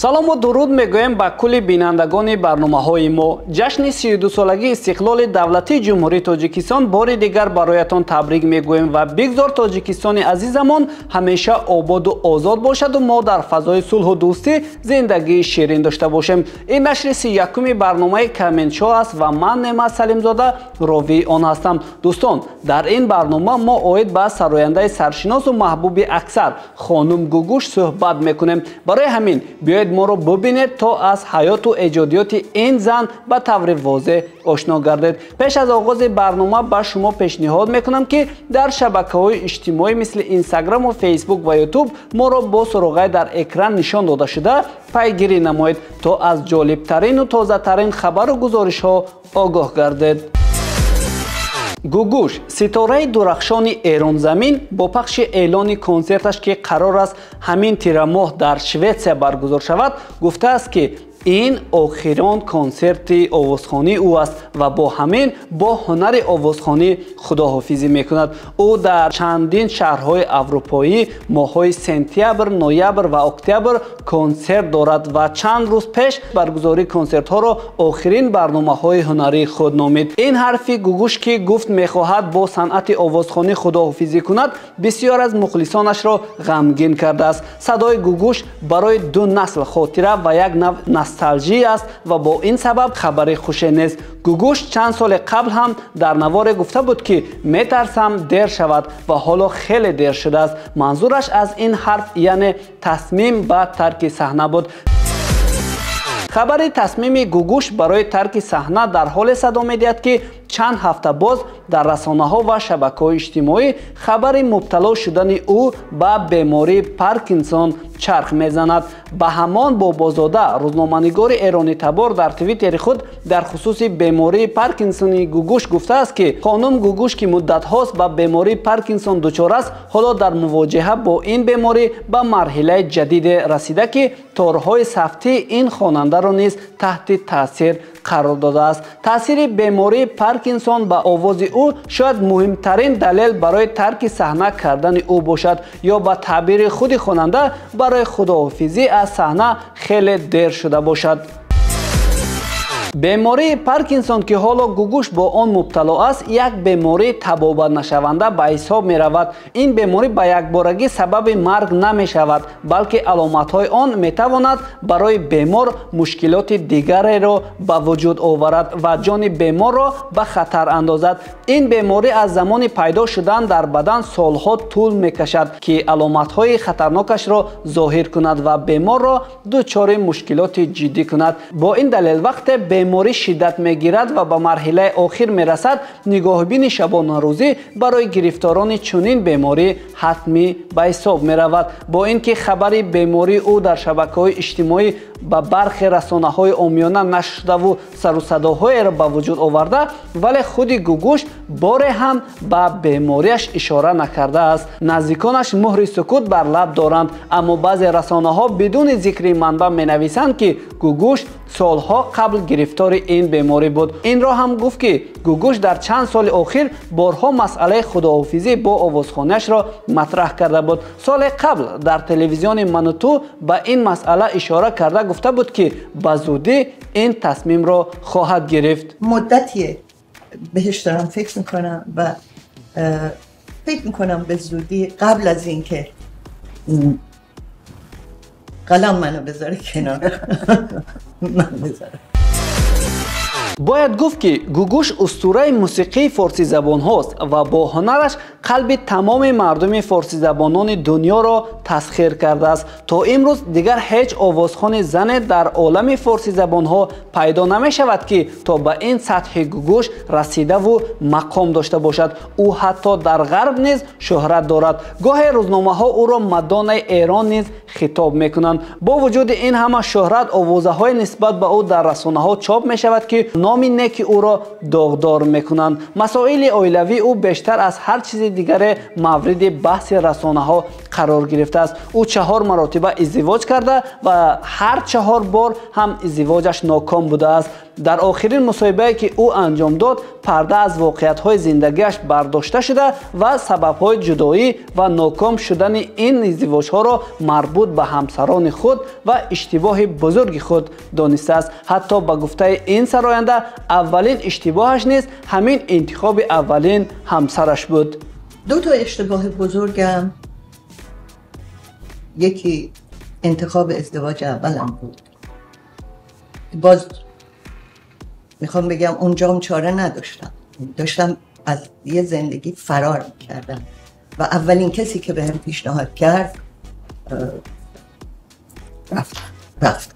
سلام و درود میگویم با کل بینندگان برنامه‌های ما. جشن 32 سالگی استقلال دولتی جمهوری تاجیکستان بار دیگر برایتان تبریک میگویم و بگذار تاجیکستان عزیزمان همیشه آباد و آزاد باشد و ما در فضای صلح و دوستی زندگی شیرین داشته باشیم. این نشر 31 برنامه کامنت شو است و من نعمت سلیم زاده راوی آن هستم. دوستان، در این برنامه ما اوید با سراینده سرشناس و محبوب اکثر خانم گوگوش صحبت میکنیم. برای همین بیایید ما رو ببینید تا از حیات و ایجادیات این زن به طور واضح آشنا گردید. پیش از آغاز برنامه به شما پیشنهاد میکنم که در شبکه‌های اجتماعی مثل اینستاگرام و فیسبوک و یوتیوب ما رو با سراغ در اکران نشان داده شده پیگیری نمایید تا از جالبترین و تازه ترین خبر و گزارش ها آگاه گردید. گوگوش، ستاره درخشان ایران زمین، با پخش اعلان کنسرتش که قرار است همین تیر ماه در شویتسیا برگزار شود، گفته است که این آخرین کنسرت آوازخوانی او است و با همین با هنر آوازخوانی خداحافظی میکند. او در چندین شهرهای اروپایی ماه‌های سپتامبر، نوامبر و اکتبر کنسرت دارد و چند روز پیش برگزاری کنسرت ها را آخرین برنامه‌های هنری خود نامید. این حرفی گوگوش که گفت میخواهد با صنعت آوازخوانی خداحافظی کند بسیار از مخلصانش را غمگین کرده است. صدای گوگوش برای دو نسل خاطره و یک نوع نوستالژی است و با این سبب خبر خوشی نیست. گوگوش چند سال قبل هم در نوار گفته بود که میترسم دیر شود و حالا خیلی دیر شده است. منظورش از این حرف یعنی تصمیم به ترک صحنه بود. خبر تصمیم گوگوش برای ترک صحنه در حال صدا می‌دهد که چند هفته باز در رسانه‌ها و شبکه‌های اجتماعی خبر مبتلا شدن او به بیماری پارکینسون چرخ میزند. به همان بابازاده، روزنامه‌نگار ایرانی تبار در توییتر خود در خصوص بیماری پارکینسون گوگوش گفته است که خانم گوگوش که مدت هاست به بیماری پارکینسون دچار است، حالا در مواجهه با این بیماری به مرحله جدید رسیده که تارهای صوتی این خواننده را نیز تحت تاثیر قرار داده است. تاثیر بیماری پارکینسون به آواز او شاید مهمترین دلیل برای ترک صحنه کردن او باشد یا به تعبیر خود خواننده برای خداحافظی از صحنه خیلی دیر شده باشد. بیماری پارکینسون که حالا گوگوش با آن مبتلا است یک بیماری تبابت نشونده به حساب می رود. این بیماری به یک بارگی سبب مرگ نمی شود بلکه علامت های آن می تواند برای بیمار مشکلات دیگری را به وجود آورد و جان بیمار را به خطر اندازد. این بیماری از زمان پیدا شدن در بدن سالها طول می کشد که علامت های خطرناکش را ظاهر کند و بیمار را دچار مشکلات جدی کند. با این دلیل وقت بیماری شدت میگیرد و به مرحله آخر میرسد، نگاهبین شبانه روزی برای گرفتاران چنین بیماری حتمی به حساب میرود. با اینکه خبر بیماری او در شبکه‌های اجتماعی به برخی رسانه‌های عامیانه نشر شده و سر و صداهایی را به وجود آورده، ولی خود گوگوش بار هم به بیماریش اشاره نکرده است. نزدیکانش مهر سکوت بر لب دارند، اما بعضی رسانه‌ها بدون ذکر منبع می‌نویسند که گوگوش سالها قبل گرفتار این بیماری بود. این را هم گفت که گوگوش در چند سال اخیر بارها مسئله خداحافظی با آوازخوانیش را مطرح کرده بود. سال قبل در تلویزیون منوتو به این مسئله اشاره کرده گفته بود که به زودی این تصمیم را خواهد گرفت. مدتی بهش دارم فکر میکنم و فکر میکنم به زودی قبل از اینکه قلم منو بذاره کنار من بذاره. باید گفت که گوگوش اسطوره موسیقی فارسی زبان هاست و با هنرش قلب تمام مردم فارسی زبانان دنیا را تسخیر کرده است. تا امروز دیگر هیچ آوازخوان زن در عالم فارسی زبان ها پیدا نمی شود که تا به این سطح گوگوش رسیده و مقام داشته باشد. او حتی در غرب نیز شهرت دارد. گاهی روزنامه ها او را مدان ایران نیز خطاب می کنند. با وجود این همه شهرت، آوازه های نسبت به او در رسانه ها چاپ می شود که نام نیک او را داغدار میکنند. مسائل اولیوی او بیشتر از هر چیز دیگر مورد بحث رسانه ها قرار گرفته است. او 4 مرتبه ازدواج کرده و هر 4 بار هم ازدواجش ناکام بوده است. در آخرین مصاحبه‌ای که او انجام داد، پرده از واقعیت‌های زندگیش برداشته شده و سبب‌های جدایی و ناکام شدن این ازدواج‌ها را مربوط به همسران خود و اشتباه بزرگ خود دانسته است. حتی به گفته این سراینده اولین اشتباهش نیز همین انتخاب اولین همسرش بود. 2 تا اشتباه بزرگم، یکی انتخاب ازدواج اولم بود. باز میخوام بگم اونجا هم چاره نداشتم، داشتم از یه زندگی فرار میکردم و اولین کسی که بهم پیشنهاد کرد رفت.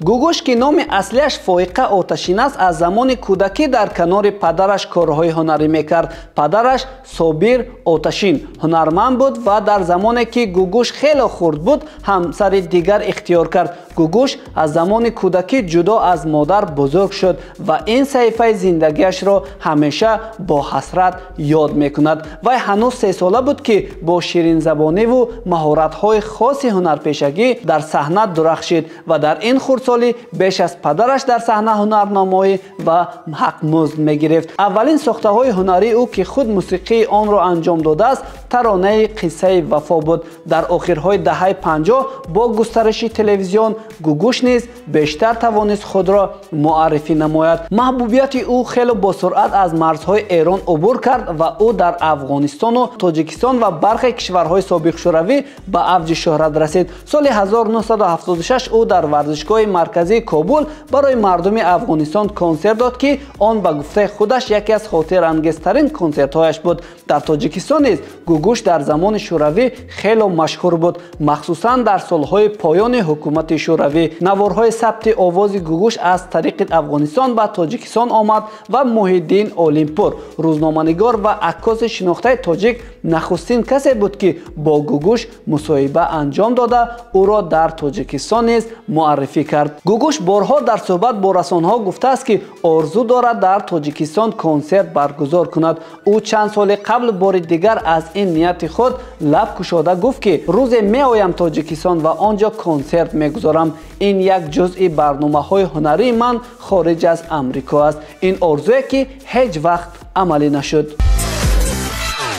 گوگوش که نام اصلیش فائقه آتشین است، از زمان کودکی در کنار پدرش کارهای هنری میکرد. پدرش صابر آتشین هنرمند بود و در زمانی که گوگوش خیلی خرد بود همسر دیگر اختیار کرد. گوگوش از زمان کودکی جدا از مادر بزرگ شد و این صحیفه زندگیش را همیشه با حسرت یاد میکند. و هنوز 3 ساله بود که با شیرین زبانی و مهارت‌های خاص هنرپیشگی در صحنه درخشید و در این خردسالی بیش از پدرش در صحنه هنرنمایی و حق مزد میگرفت. اولین ساخته‌های هنری او که خود موسیقی آن را انجام داده است، ترانه قصه وفا بود. در آخرهای دهه 50 با گسترش تلویزیون، گوگوش نیز بیشتر توانست خود را معرفی نماید. محبوبیت او خیلی با سرعت از مرزهای ایران عبور کرد و او در افغانستان و تاجیکستان و برخی کشورهای سابق شوروی به اوج شهرت رسید. سال 1976 او در ورزشگاه مرکزی کابل برای مردم افغانستان کنسرت داد که آن به گفته خودش یکی از خاطرانگیزترین کنسرت‌هایش بود. در تاجیکستان نیز گوگوش در زمان شوروی خیلی مشهور بود، مخصوصا در سالهای پایان حکومت شوروی. نوارهای ثبت آواز گوگوش از طریق افغانستان به تاجیکستان آمد و محیدین علیمپور، روزنامه‌نگار و عکاس شناخته تاجیک، نخستین کسی بود که با گوگوش مصاحبه انجام داده او را در تاجیکستان نیز معرفی کرد. گوگوش بارها در صحبت با رسانه‌ها گفته است که آرزو دارد در تاجیکستان کنسرت برگزار کند. او چند سال قبل بار دیگر از این نیت خود لب گشاده گفت که روزی میآیم تاجیکستان و آنجا کنسرت میگذارم. این یک جزئی برنامه‌های هنری من خارج از امریکا است. این آرزویی که هیچ وقت عملی نشد.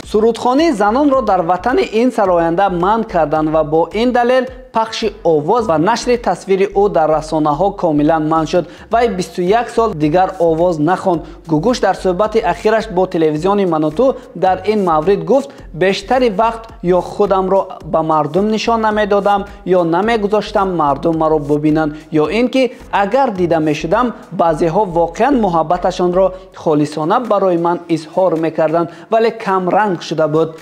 سرودخوانی زنان را در وطن این سراینده منع کردند و با این دلیل پخش آواز و نشر تصویر او در رسانه‌ها کاملا منع شد و 21 سال دیگر آواز نخواند. گوگوش در صحبت اخیرش با تلویزیون منوتو در این مورد گفت بیشتر وقت یا خودم را به مردم نشان نمیدادم یا نمیگذاشتم مردم مرا ببینند، یا اینکه اگر دیده میشدم بعضی‌ها واقعا محبتشان را خالصانه برای من اظهار میکردند ولی کم رنگ شده بود.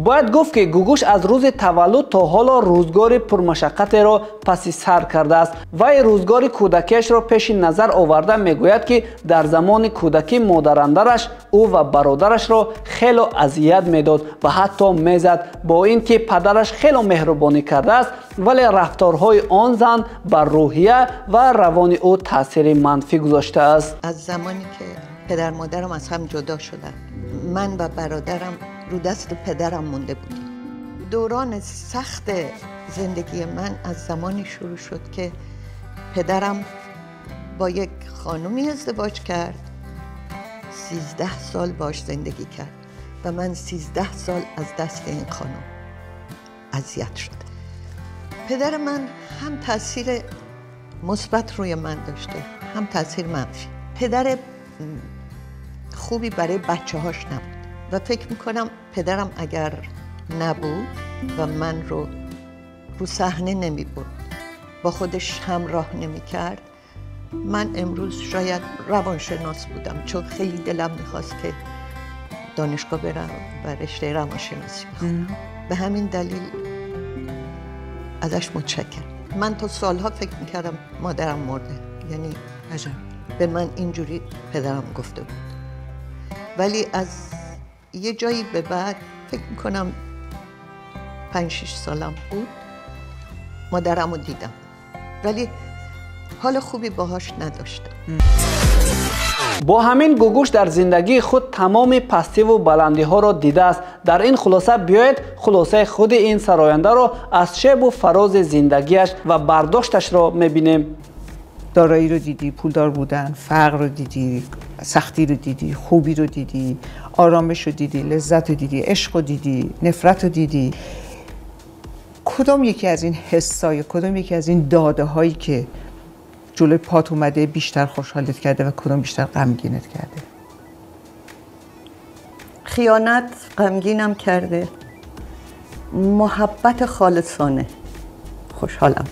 باید گفت که گوگوش از روز تولد تا حالا روزگار پرمشقت را پس سر کرده است. وی روزگار کودکیش را پیش نظر آورده میگوید که در زمان کودکی مادرندرش او و برادرش را خیلی اذیت میداد و حتی میزد. با اینکه پدرش خیلی مهربانی کرده است ولی رفتارهای آن زن بر روحیه و روان او تاثیر منفی گذاشته است. از زمانی که پدر مادرم از هم جدا شدن، من و برادرم رو دست پدرم مونده بودیم. دوران سخت زندگی من از زمانی شروع شد که پدرم با یک خانومی ازدواج کرد، 13 سال باش زندگی کرد و من 13 سال از دست این خانم اذیت شد. پدر من هم تاثیر مثبت روی من داشته هم تاثیر منفی. پدر خوبی برای بچه‌هاش نبود و فکر میکنم پدرم اگر نبود و من رو صحنه نمیبرد، با خودش همراه نمیکرد، من امروز شاید روانشناس بودم، چون خیلی دلم میخواست که دانشگاه برم و رشته روانشناسی بخونم. به همین دلیل ازش متشکرم. من تا سالها فکر میکردم مادرم مرده، یعنی به من اینجوری پدرم گفته بود، ولی از یه جایی به بعد فکر میکنم 5-6 سالم بود مادرم رو دیدم ولی حال خوبی باهاش نداشتم. با همین گوگوش در زندگی خود تمام پستی و بلندی ها را دیده است. در این خلاصه بیایید خلاصه خود این سراینده رو از شیب و فراز زندگیش و برداشتش رو میبینیم. دارایی رو دیدی، پولدار بودن، فقر رو دیدی، سختی رو دیدی، خوبی رو دیدی، آرامش رو دیدی، لذت رو دیدی، عشق رو دیدی، نفرت رو دیدی. کدام یکی از این حسای، کدام یکی از این داده هایی که جلوی پات اومده بیشتر خوشحالت کرده و کدام بیشتر غمگینت کرده؟ خیانت غمگینم کرده، محبت خالصانه خوشحالم.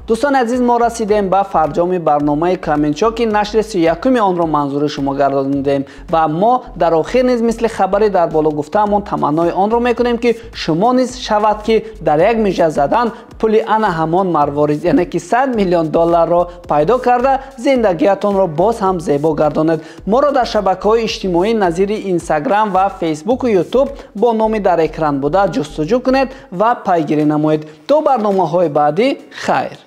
دوستان عزیز، ما رسیدیم به فرجام برنامه کامنچو که نشر 31 آن را منظور شما گرداندیم و ما در آخر نیز مثل خبری در بالا گفته‌مان تمنای آن را میکنیم که شما نیز شود که در یک میجه زدن پول انا همان مروارید یعنی که 100 میلیون دلار را پیدا کرده زندگیتان را باز هم زیبا گردانید. ما را در شبکه‌های اجتماعی نظیر اینستاگرام و فیسبوک و یوتیوب با نام در اکران بوده جستجو کنید و پیگیری نمایید. تا برنامه‌های بعدی خیر.